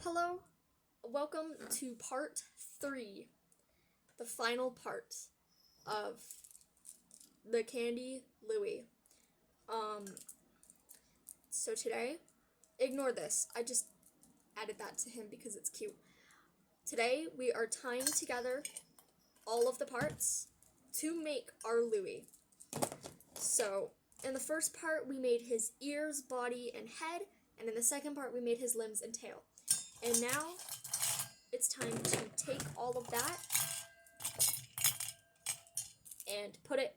Hello, welcome to part 3, the final part of the Kandi Looey. So today, ignore this, I just added that to him because it's cute. Today, we are tying together all of the parts to make our Louie. So, in the first part, we made his ears, body, and head, and in the second part, we made his limbs and tail. And now, it's time to take all of that and put it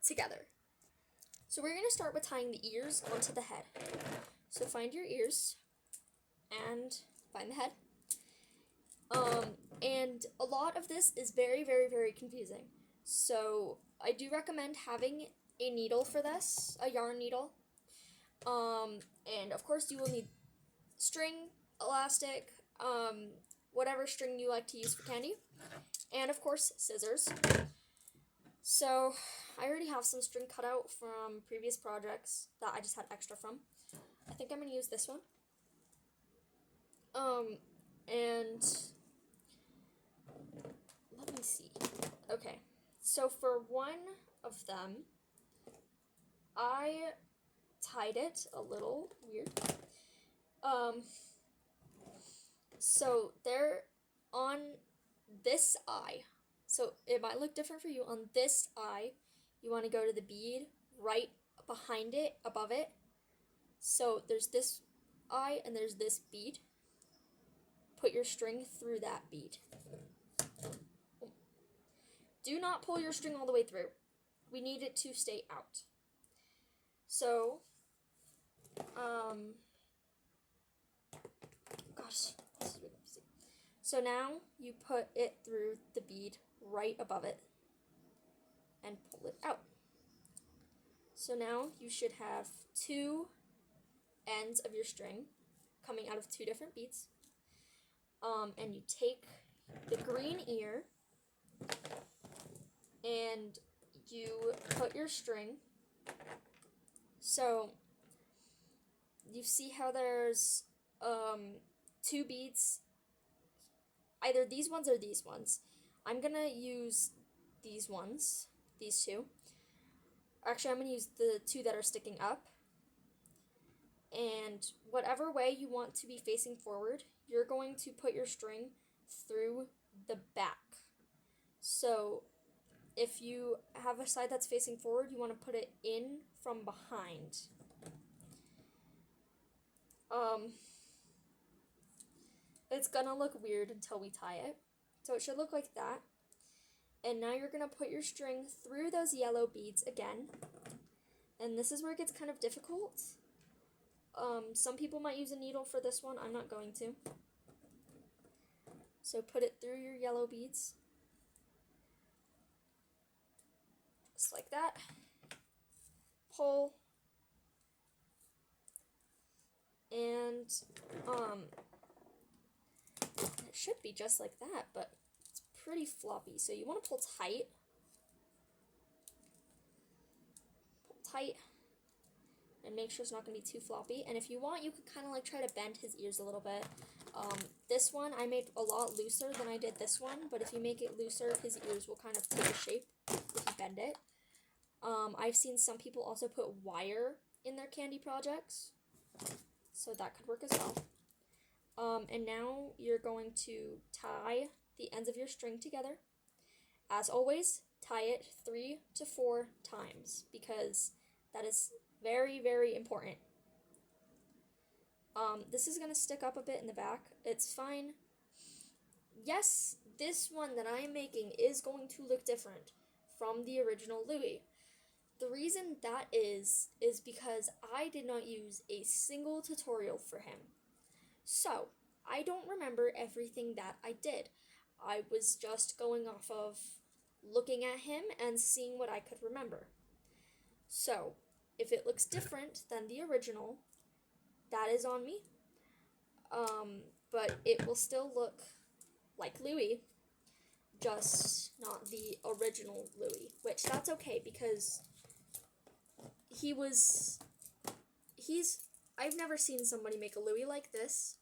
together. So we're going to start with tying the ears onto the head. So find your ears and find the head. And a lot of this is very, very, very confusing. So I do recommend having a needle for this, a yarn needle. And of course you will need string, elastic, whatever string you like to use for Kandi, and of course scissors. So I already have some string cut out from previous projects that I just had extra from. I think I'm going to use this one. And let me see. Okay, so for one of them, I tied it a little weird. So they're on this eye. So it might look different for you. On this eye, you want to go to the bead right behind it, above it. So there's this eye and there's this bead. Put your string through that bead. Do not pull your string all the way through. We need it to stay out. So, gosh, this is really confusing. So now you put it through the bead right above it and pull it out. So now you should have two ends of your string coming out of two different beads. And you take the green ear and you put your string. So you see how there's two beads, either these ones or these ones. I'm gonna use these ones, these two. Actually, I'm gonna use the two that are sticking up. And whatever way you want to be facing forward, you're going to put your string through the back. So if you have a side that's facing forward, you want to put it in from behind. It's gonna look weird until we tie it. So it should look like that. And now you're gonna put your string through those yellow beads again. And this is where it gets kind of difficult. Some people might use a needle for this one. I'm not going to. So put it through your yellow beads. Just like that. Pull. And, it should be just like that, but it's pretty floppy. So you want to pull tight. Pull tight. And make sure it's not going to be too floppy. And if you want, you could kind of like try to bend his ears a little bit. This one I made a lot looser than I did this one, but if you make it looser, his ears will kind of take a shape if you bend it. I've seen some people also put wire in their Kandi projects, so that could work as well. And now you're going to tie the ends of your string together. As always, tie it 3 to 4 times because that is very, very important. This is going to stick up a bit in the back. It's fine. Yes, this one that I am making is going to look different from the original Louie. The reason that is because I did not use a single tutorial for him. So, I don't remember everything that I did. I was just going off of looking at him and seeing what I could remember. So, if it looks different than the original, that is on me. But it will still look like Louie, just not the original Louie, which that's okay because I've never seen somebody make a Louie like this.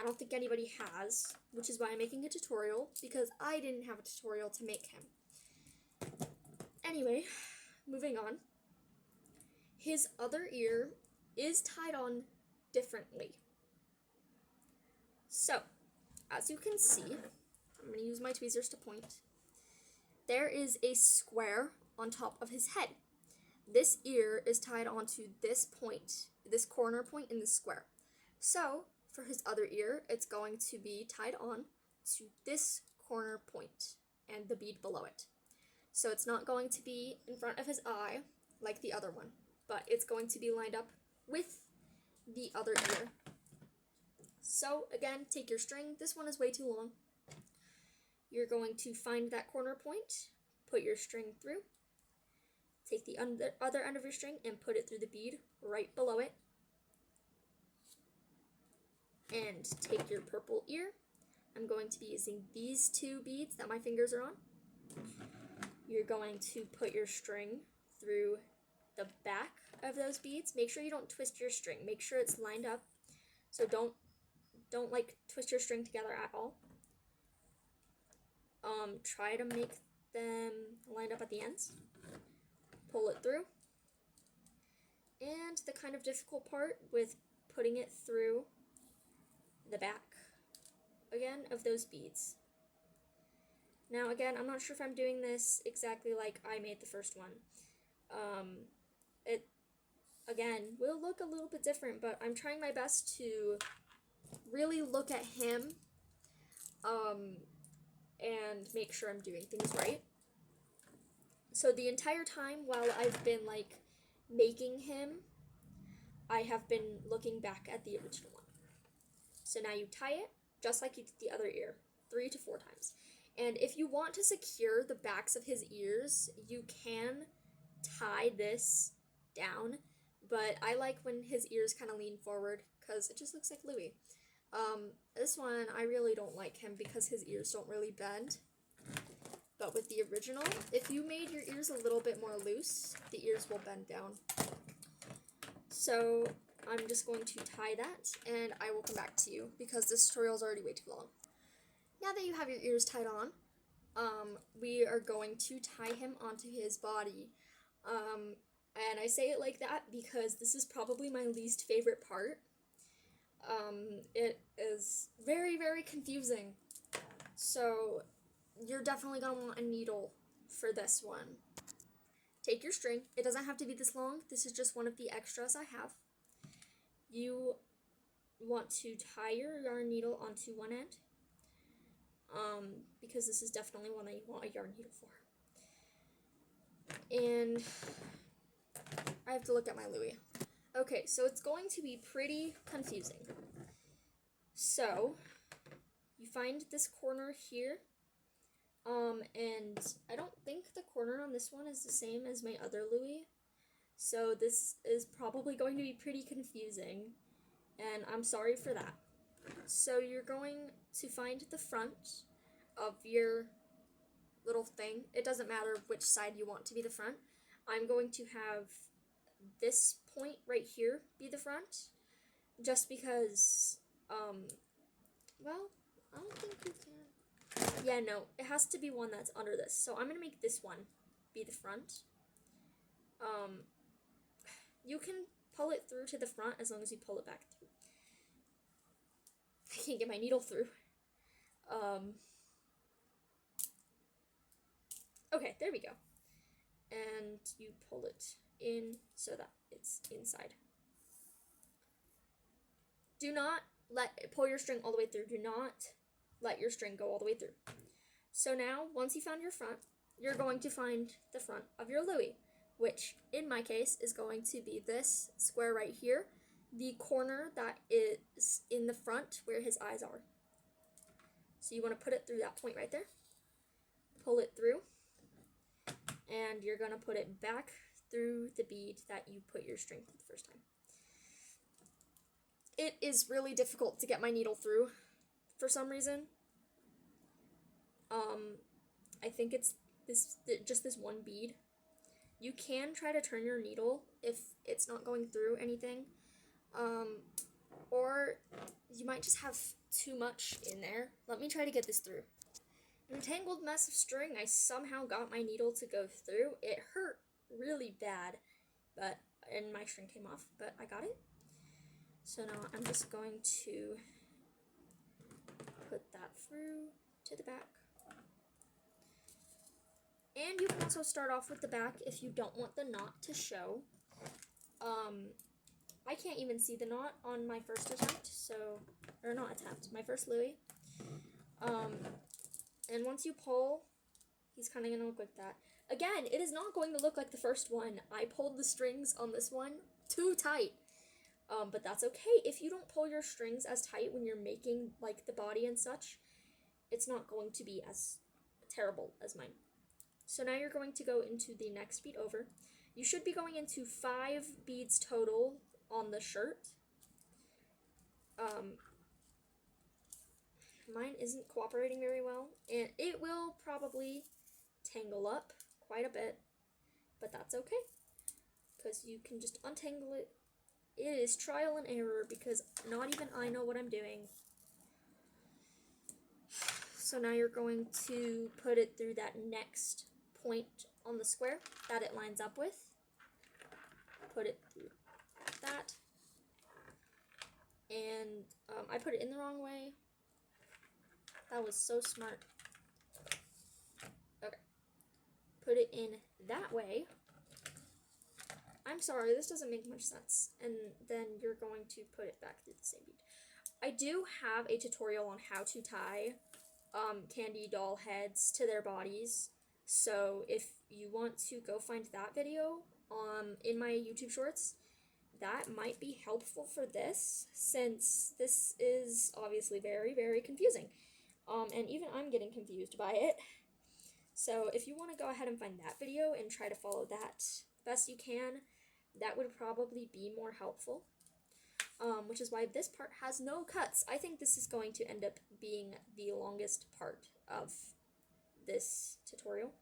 I don't think anybody has, which is why I'm making a tutorial, because I didn't have a tutorial to make him. Anyway, moving on. His other ear is tied on differently. So, as you can see, I'm going to use my tweezers to point. There is a square on top of his head. This ear is tied onto this point, this corner point in the square. So, for his other ear, it's going to be tied on to this corner point and the bead below it. So it's not going to be in front of his eye like the other one, but it's going to be lined up with the other ear. So again, take your string. This one is way too long. You're going to find that corner point, put your string through, take the other end of your string and put it through the bead right below it. And take your purple ear. I'm going to be using these two beads that my fingers are on. You're going to put your string through the back of those beads. Make sure you don't twist your string. Make sure it's lined up. So don't like twist your string together at all. Try to make them lined up at the ends. Pull it through. And the kind of difficult part with putting it through the back again of those beads. Now again, I'm not sure if I'm doing this exactly like I made the first one. It again will look a little bit different, but I'm trying my best to really look at him and make sure I'm doing things right. So the entire time while I've been like making him, I have been looking back at the original one. So now you tie it just like you did the other ear, 3 to 4 times. And if you want to secure the backs of his ears, you can tie this down, but I like when his ears kind of lean forward because it just looks like Louie. This one, I really don't like him because his ears don't really bend. But with the original, if you made your ears a little bit more loose, the ears will bend down. So I'm just going to tie that, and I will come back to you because this tutorial is already way too long. Now that you have your ears tied on, we are going to tie him onto his body. And I say it like that because this is probably my least favorite part. It is very, very confusing. So you're definitely going to want a needle for this one. Take your string. It doesn't have to be this long. This is just one of the extras I have. You want to tie your yarn needle onto one end. Because this is definitely one that you want a yarn needle for. And I have to look at my Louie. Okay, so it's going to be pretty confusing. So, you find this corner here, and I don't think the corner on this one is the same as my other Louie, so this is probably going to be pretty confusing, and I'm sorry for that. So you're going to find the front of your little thing. It doesn't matter which side you want to be the front. I'm going to have this point right here be the front, just because, well, I don't think you can. Yeah, no, it has to be one that's under this. So I'm going to make this one be the front. You can pull it through to the front as long as you pull it back through. I can't get my needle through. Okay, there we go. And you pull it in so that it's inside. Do not pull your string all the way through. Do not let your string go all the way through. So now, once you found your front, you're going to find the front of your Louie, which in my case is going to be this square right here, the corner that is in the front where his eyes are. So you want to put it through that point right there, pull it through, and you're going to put it back through the bead that you put your string through the first time. It is really difficult to get my needle through for some reason. I think it's just this one bead. You can try to turn your needle if it's not going through anything. or you might just have too much in there. Let me try to get this through. An entangled mess of string. I somehow got my needle to go through. It hurt really bad, and my string came off, but I got it. So now I'm just going to put that through to the back. And you can also start off with the back if you don't want the knot to show. I can't even see the knot on my first attempt, my first Louis. And once you pull, he's kind of going to look like that. Again, it is not going to look like the first one. I pulled the strings on this one too tight. But that's okay. If you don't pull your strings as tight when you're making, like, the body and such, it's not going to be as terrible as mine. So now you're going to go into the next bead over. You should be going into 5 beads total on the shirt. Mine isn't cooperating very well, and it will probably tangle up quite a bit, but that's okay, because you can just untangle it. It is trial and error, because not even I know what I'm doing. So now you're going to put it through that next point on the square that it lines up with. Put it through that. And I put it in the wrong way. That was so smart. Okay. Put it in that way. I'm sorry, this doesn't make much sense. And then you're going to put it back through the same bead. I do have a tutorial on how to tie candy doll heads to their bodies. So if you want to go find that video in my YouTube shorts, that might be helpful for this, since this is obviously very, very confusing. And even I'm getting confused by it. So if you want to go ahead and find that video and try to follow that best you can, that would probably be more helpful. Which is why this part has no cuts. I think this is going to end up being the longest part of this tutorial.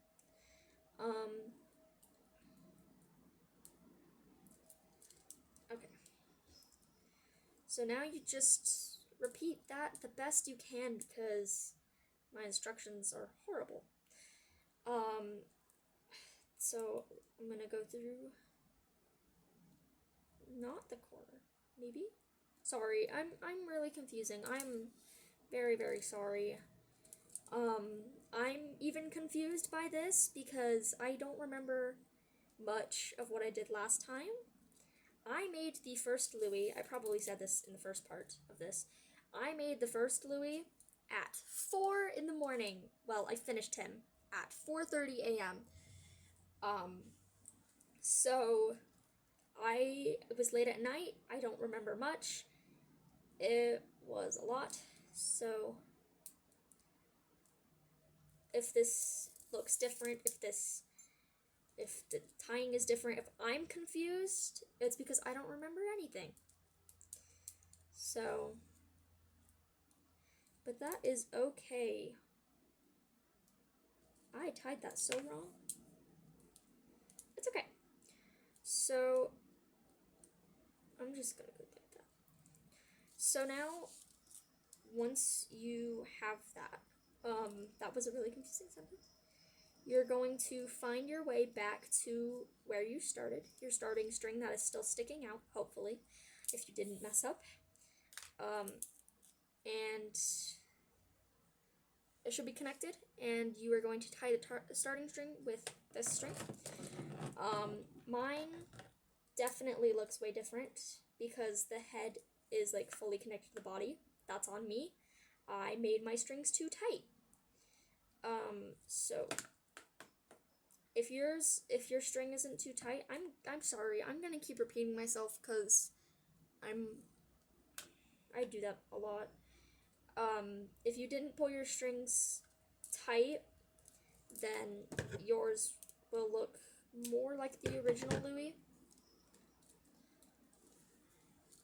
Okay. So now you just repeat that the best you can, because my instructions are horrible. So I'm gonna go through not the corner, maybe? Sorry, I'm really confusing. I'm very, very sorry. I'm even confused by this because I don't remember much of what I did last time. I made the first Louis, I probably said this in the first part of this, I made the first Louis at 4 in the morning. Well, I finished him at 4:30 a.m. So it was late at night. I don't remember much. It was a lot. So if this looks different, if the tying is different, if I'm confused, it's because I don't remember anything. So, but that is okay. I tied that so wrong. It's okay. So, I'm just gonna go like that. So now, once you have that, that was a really confusing sentence. You're going to find your way back to where you started, your starting string that is still sticking out, hopefully, if you didn't mess up. And it should be connected, and you are going to tie the starting string with this string. Mine definitely looks way different because the head is like fully connected to the body. That's on me. I made my strings too tight. So if your string isn't too tight, I'm sorry. I'm gonna keep repeating myself because I do that a lot. If you didn't pull your strings tight, then yours will look more like the original Louis.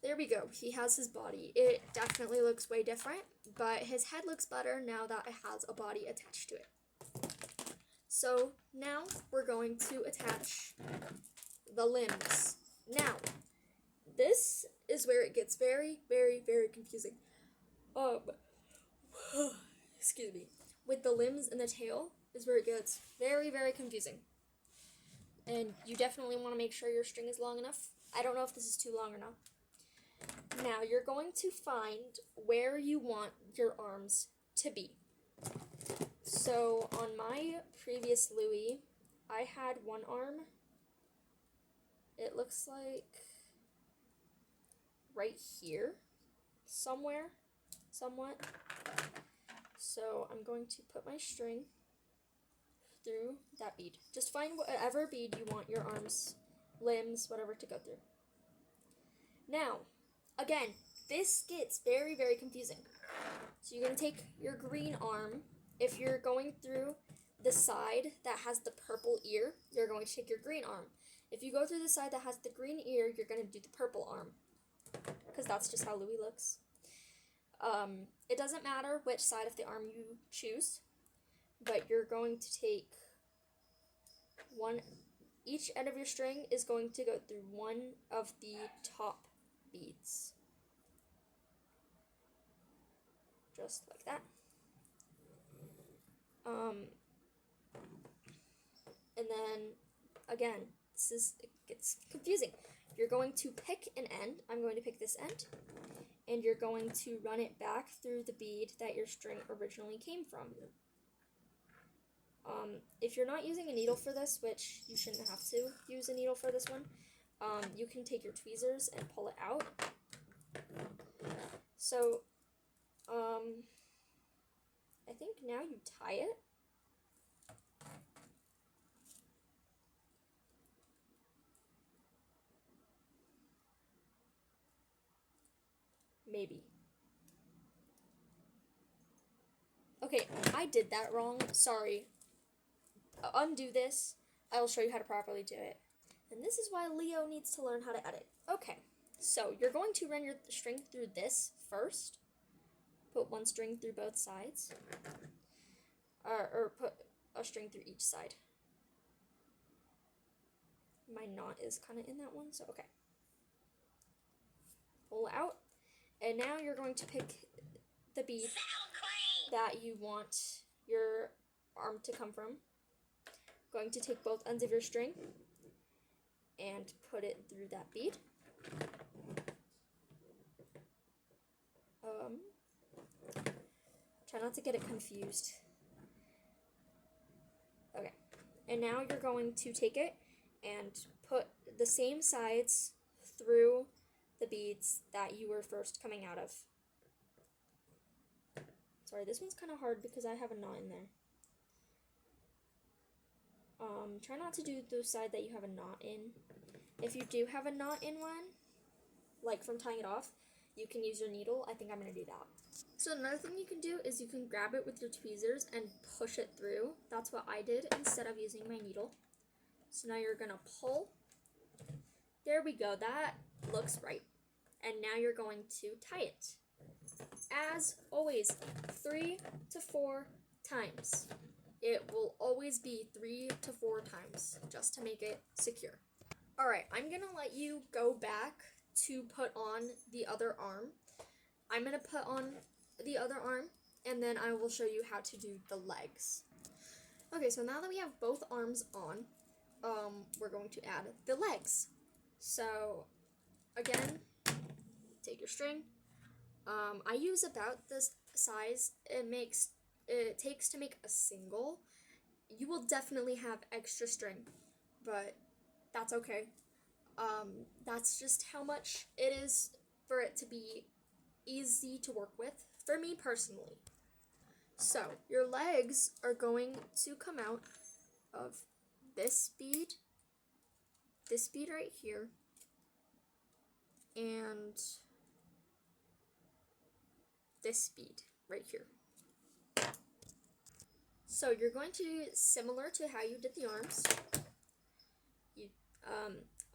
There we go. He has his body. It definitely looks way different, but his head looks better now that it has a body attached to it. So now we're going to attach the limbs. Now, this is where it gets very, very, very confusing. Excuse me. With the limbs and the tail is where it gets very, very confusing. And you definitely want to make sure your string is long enough. I don't know if this is too long or not. Now you're going to find where you want your arms to be. So on my previous Louis, I had one arm. It looks like right here, somewhere, somewhat. So I'm going to put my string through that bead. Just find whatever bead you want your arms, limbs, whatever to go through. Now, again, this gets very, very confusing. So you're going to take your green arm. If you're going through the side that has the purple ear, you're going to take your green arm. If you go through the side that has the green ear, you're going to do the purple arm, because that's just how Louis looks. It doesn't matter which side of the arm you choose, but you're going to take each end of your string is going to go through one of the top beads. Just like that. And then, again, it gets confusing. You're going to pick an end. I'm going to pick this end. And you're going to run it back through the bead that your string originally came from. If you're not using a needle for this, which you shouldn't have to use a needle for this one, you can take your tweezers and pull it out. So, I think now you tie it. Maybe. Okay, I did that wrong. Sorry. Undo this. I will show you how to properly do it. And this is why Leo needs to learn how to edit. Okay, so you're going to run your string through this first. Put one string through both sides. Or put a string through each side. My knot is kind of in that one, so okay. Pull out. And now you're going to pick the bead that you want your arm to come from. Going to take both ends of your string and put it through that bead. Try not to get it confused. Okay, and now you're going to take it and put the same sides through the beads that you were first coming out of. Sorry, this one's kind of hard because I have a knot in there. Try not to do the side that you have a knot in. If you do have a knot in one, like from tying it off, you can use your needle. I think I'm going to do that. So another thing you can do is you can grab it with your tweezers and push it through. That's what I did instead of using my needle. So now you're going to pull. There we go. That looks right. And now you're going to tie it. As always, 3 to 4 times. It will always be 3 to 4 times, just to make it secure. Alright, I'm going to let you go back to put on the other arm. I'm going to put on the other arm, and then I will show you how to do the legs. Okay, so now that we have both arms on, we're going to add the legs. So, again, take your string. I use about the size it takes to make a single. You will definitely have extra string, but that's okay. That's just how much it is for it to be easy to work with, for me personally. So, your legs are going to come out of this bead right here, and this bead right here. So you're going to do similar to how you did the arms.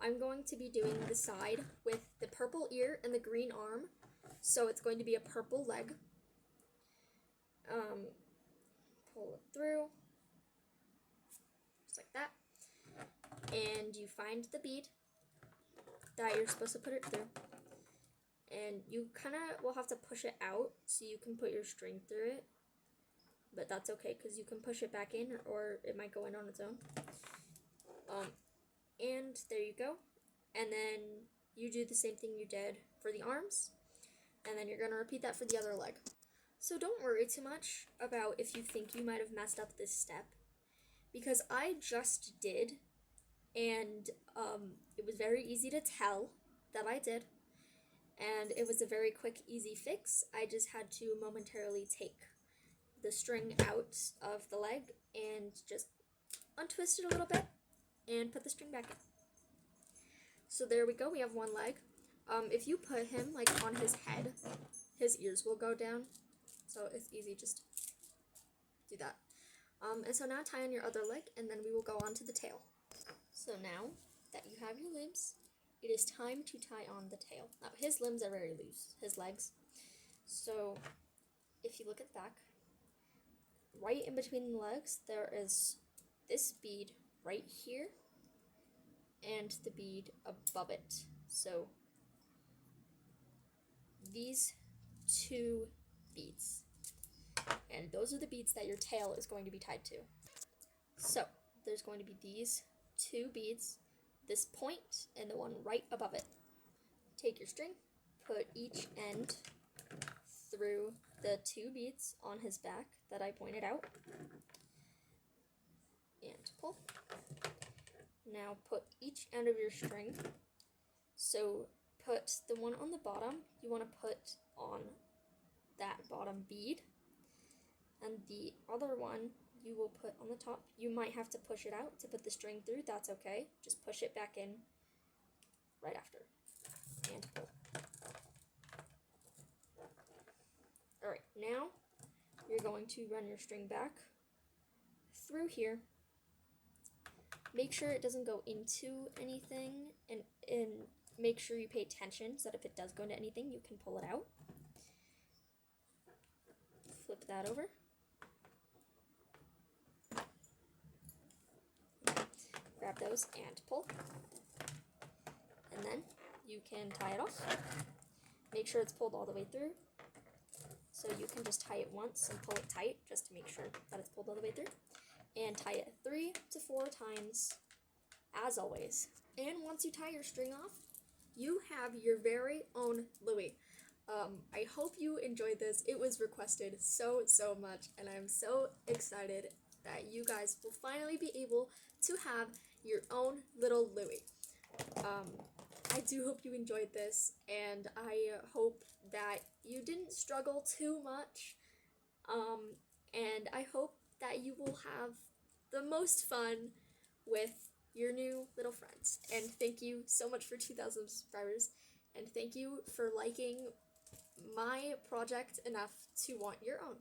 I'm going to be doing the side with the purple ear and the green arm, so it's going to be a purple leg. Pull it through, just like that, and you find the bead that you're supposed to put it through, and you kind of will have to push it out so you can put your string through it, but that's okay because you can push it back in or it might go in on its own. And there you go. And then you do the same thing you did for the arms, and then you're going to repeat that for the other leg. So don't worry too much about if you think you might have messed up this step, because I just did, and it was very easy to tell that I did, and it was a very quick, easy fix. I just had to momentarily take the string out of the leg and just untwist it a little bit and put the string back in. So there we go, we have one leg. If you put him like on his head, his ears will go down, so it's easy, just do that. And so now tie on your other leg, and then we will go on to the tail. So now that you have your limbs, it is time to tie on the tail. Now his limbs are very loose, his legs. So if you look at the back, right in between the legs, there is this bead right here and the bead above it. So these two beads, and those are the beads that your tail is going to be tied to. So there's going to be these two beads, this point, and the one right above it. Take your string, put each end through the two beads on his back that I pointed out, and pull. Now put each end of your string, so put the one on the bottom, you want to put on that bottom bead, and the other one you will put on the top. You might have to push it out to put the string through, that's okay. Just push it back in right after, and pull. Alright, now you're going to run your string back through here. Make sure it doesn't go into anything, and make sure you pay attention so that if it does go into anything, you can pull it out. Flip that over. Grab those and pull. And then you can tie it off. Make sure it's pulled all the way through. So you can just tie it once and pull it tight just to make sure that it's pulled all the way through. And tie it 3 to 4 times, as always. And once you tie your string off, you have your very own Louie. I hope you enjoyed this. It was requested so much, and I'm so excited that you guys will finally be able to have your own little Louie. I do hope you enjoyed this, and I hope that you didn't struggle too much, and I hope that you will have the most fun with your new little friends. And thank you so much for 2,000 subscribers, and thank you for liking my project enough to want your own.